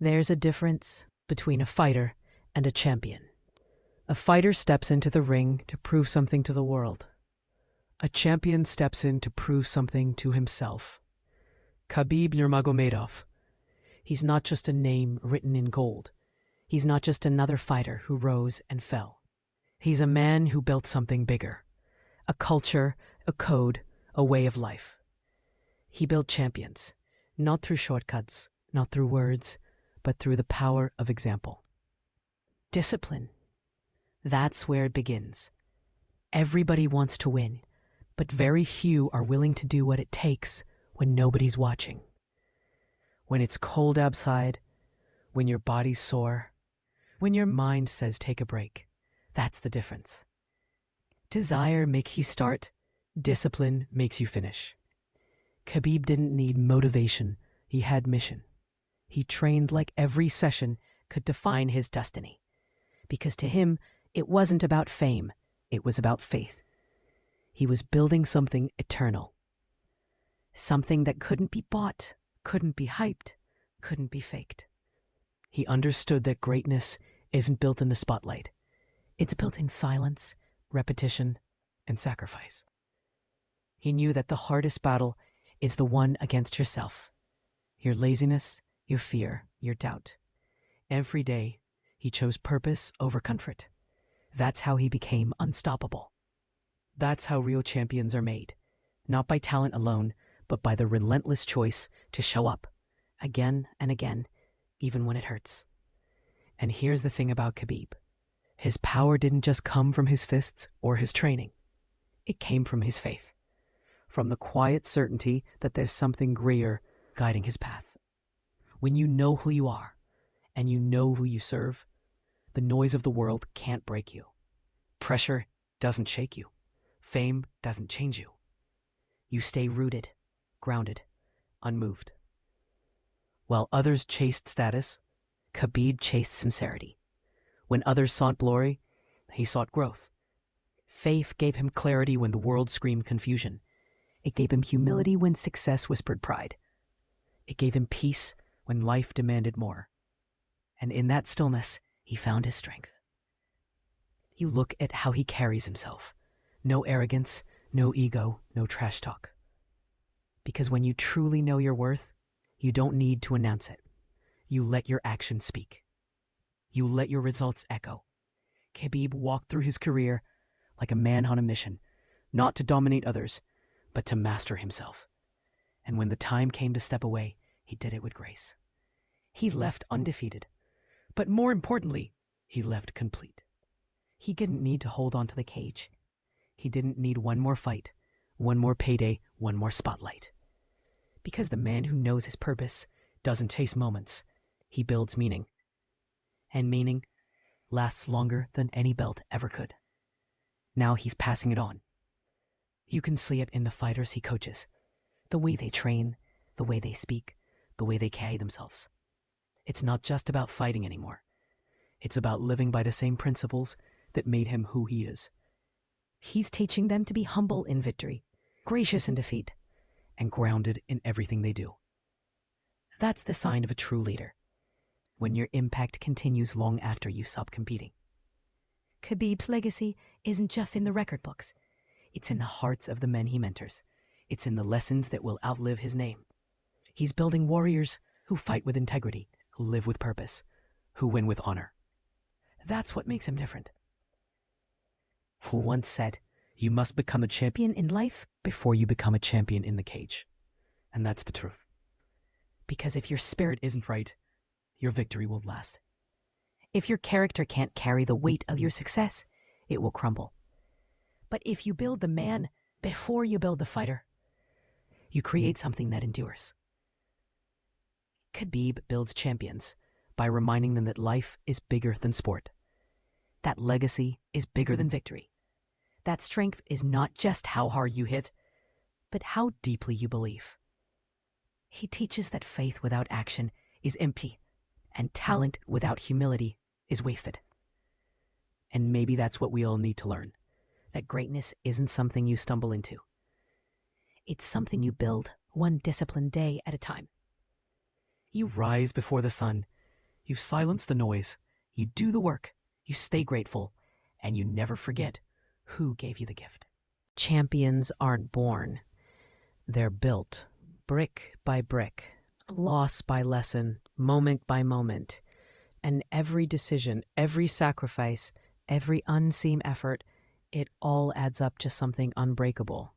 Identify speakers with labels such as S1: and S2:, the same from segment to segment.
S1: There's a difference between a fighter and a champion. A fighter steps into the ring to prove something to the world. A champion steps in to prove something to himself. Khabib Nurmagomedov. He's not just a name written in gold. He's not just another fighter who rose and fell. He's a man who built something bigger. A culture, a code, a way of life. He built champions, not through shortcuts, not through words, but through the power of example. Discipline. That's where it begins. Everybody wants to win, but very few are willing to do what it takes when nobody's watching. When it's cold outside, when your body's sore, when your mind says take a break, that's the difference. Desire makes you start, discipline makes you finish. Khabib didn't need motivation, he had mission. He trained like every session could define his destiny. Because to him, it wasn't about fame, it was about faith. He was building something eternal. Something that couldn't be bought, couldn't be hyped, couldn't be faked. He understood that greatness isn't built in the spotlight. It's built in silence, repetition, and sacrifice. He knew that the hardest battle is the one against yourself. Your laziness, your fear, your doubt. Every day, he chose purpose over comfort. That's how he became unstoppable. That's how real champions are made. Not by talent alone, but by the relentless choice to show up again and again, even when it hurts. And here's the thing about Khabib. His power didn't just come from his fists or his training. It came from his faith. From the quiet certainty that there's something greater guiding his path. When you know who you are, and you know who you serve, the noise of the world can't break you. Pressure doesn't shake you. Fame doesn't change you. You stay rooted, grounded, unmoved. While others chased status, Khabib chased sincerity. When others sought glory, he sought growth. Faith gave him clarity when the world screamed confusion. It gave him humility when success whispered pride. It gave him peace when life demanded more. And in that stillness, he found his strength. You look at how he carries himself. No arrogance, no ego, no trash talk. Because when you truly know your worth, you don't need to announce it. You let your actions speak. You let your results echo. Khabib walked through his career like a man on a mission, not to dominate others, but to master himself. And when the time came to step away, he did it with grace. He left undefeated. But more importantly, he left complete. He didn't need to hold on to the cage. He didn't need one more fight, one more payday, one more spotlight. Because the man who knows his purpose doesn't chase moments, he builds meaning. And meaning lasts longer than any belt ever could. Now he's passing it on. You can see it in the fighters he coaches, the way they train, the way they speak, the way they carry themselves. It's not just about fighting anymore. It's about living by the same principles that made him who he is. He's teaching them to be humble in victory, gracious in defeat, and grounded in everything they do. That's the sign of a true leader, when your impact continues long after you stop competing. Khabib's legacy isn't just in the record books. It's in the hearts of the men he mentors. It's in the lessons that will outlive his name. He's building warriors who fight with integrity, who live with purpose, who win with honor. That's what makes him different. Who once said, you must become a champion in life before you become a champion in the cage. And that's the truth. Because if your spirit isn't right, your victory won't last. If your character can't carry the weight of your success, it will crumble. But if you build the man before you build the fighter, you create something that endures. Khabib builds champions by reminding them that life is bigger than sport. That legacy is bigger than victory. That strength is not just how hard you hit, but how deeply you believe. He teaches that faith without action is empty, and talent without humility is wasted. And maybe that's what we all need to learn, that greatness isn't something you stumble into. It's something you build one disciplined day at a time. You rise before the sun, You silence the noise, you do the work, you stay grateful, and you never forget who gave you the gift. Champions aren't born. They're built, brick by brick, loss by lesson, moment by moment. And every decision, every sacrifice, every unseen effort, it all adds up to something unbreakable.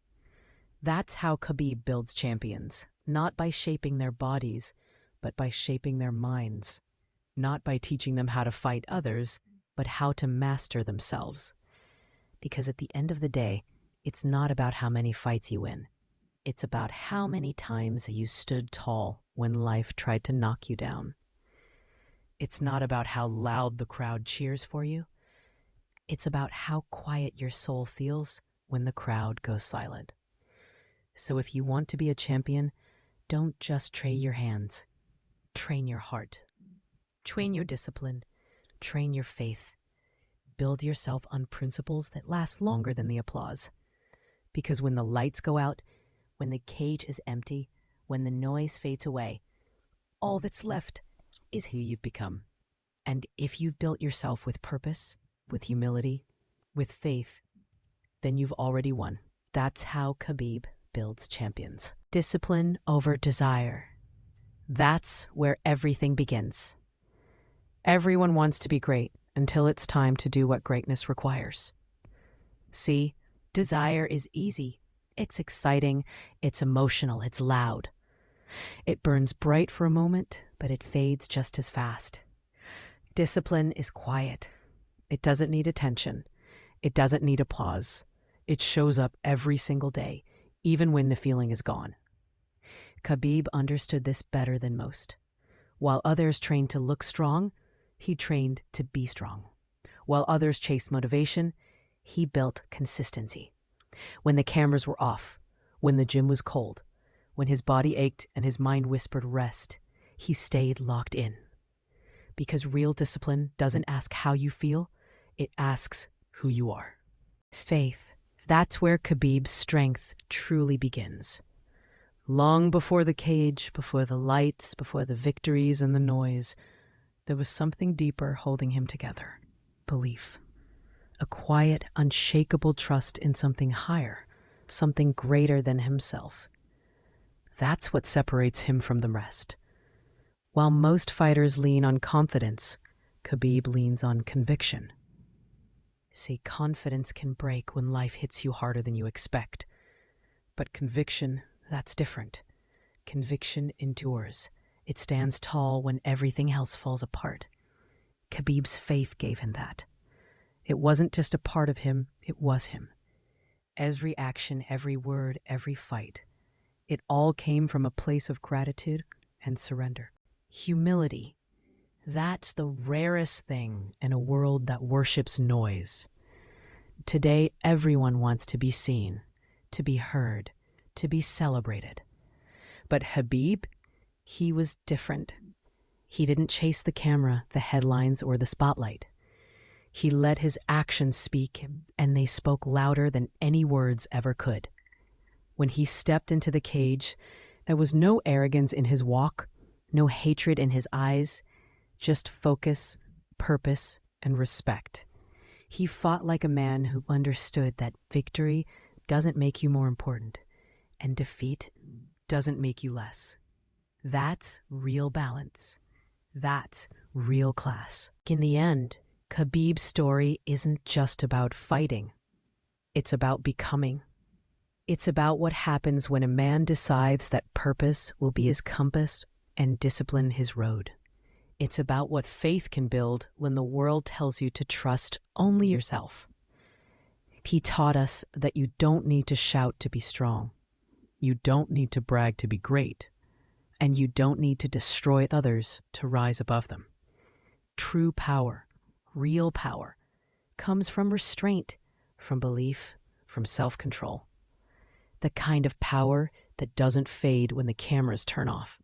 S1: That's how Khabib builds champions, not by shaping their bodies, but by shaping their minds. Not by teaching them how to fight others, but how to master themselves. Because at the end of the day, it's not about how many fights you win. It's about how many times you stood tall when life tried to knock you down. It's not about how loud the crowd cheers for you. It's about how quiet your soul feels when the crowd goes silent. So if you want to be a champion, don't just train your hands. Train your heart. Train your discipline. Train your faith. Build yourself on principles that last longer than the applause. Because when the lights go out, when the cage is empty, when the noise fades away, all that's left is who you've become. And if you've built yourself with purpose, with humility, with faith, then you've already won. That's how Khabib builds champions. Discipline over desire. That's where everything begins. Everyone wants to be great until it's time to do what greatness requires. See, desire is easy. It's exciting, it's emotional, it's loud. It burns bright for a moment, but it fades just as fast. Discipline is quiet. It doesn't need attention. It doesn't need applause. It shows up every single day, even when the feeling is gone. Khabib understood this better than most. While others trained to look strong, he trained to be strong. While others chased motivation, he built consistency. When the cameras were off, when the gym was cold, when his body ached and his mind whispered rest, he stayed locked in. Because real discipline doesn't ask how you feel, it asks who you are. Faith, that's where Khabib's strength truly begins. Long before the cage, before the lights, before the victories and the noise, there was something deeper holding him together. Belief. A quiet, unshakable trust in something higher, something greater than himself. That's what separates him from the rest. While most fighters lean on confidence, Khabib leans on conviction. See, confidence can break when life hits you harder than you expect. But conviction, that's different. Conviction endures. It stands tall when everything else falls apart. Khabib's faith gave him that. It wasn't just a part of him, it was him. Every action, every word, every fight, it all came from a place of gratitude and surrender. Humility, that's the rarest thing in a world that worships noise. Today, everyone wants to be seen, to be heard, to be celebrated. But Khabib, he was different. He didn't chase the camera, the headlines, or the spotlight. He let his actions speak, and they spoke louder than any words ever could. When he stepped into the cage, there was no arrogance in his walk, no hatred in his eyes, just focus, purpose, and respect. He fought like a man who understood that victory doesn't make you more important, and defeat doesn't make you less. That's real balance. That's real class. In the end, Khabib's story isn't just about fighting. It's about becoming. It's about what happens when a man decides that purpose will be his compass and discipline his road. It's about what faith can build when the world tells you to trust only yourself. He taught us that you don't need to shout to be strong. You don't need to brag to be great. And you don't need to destroy others to rise above them. True power, real power, comes from restraint, from belief, from self-control. The kind of power that doesn't fade when the cameras turn off.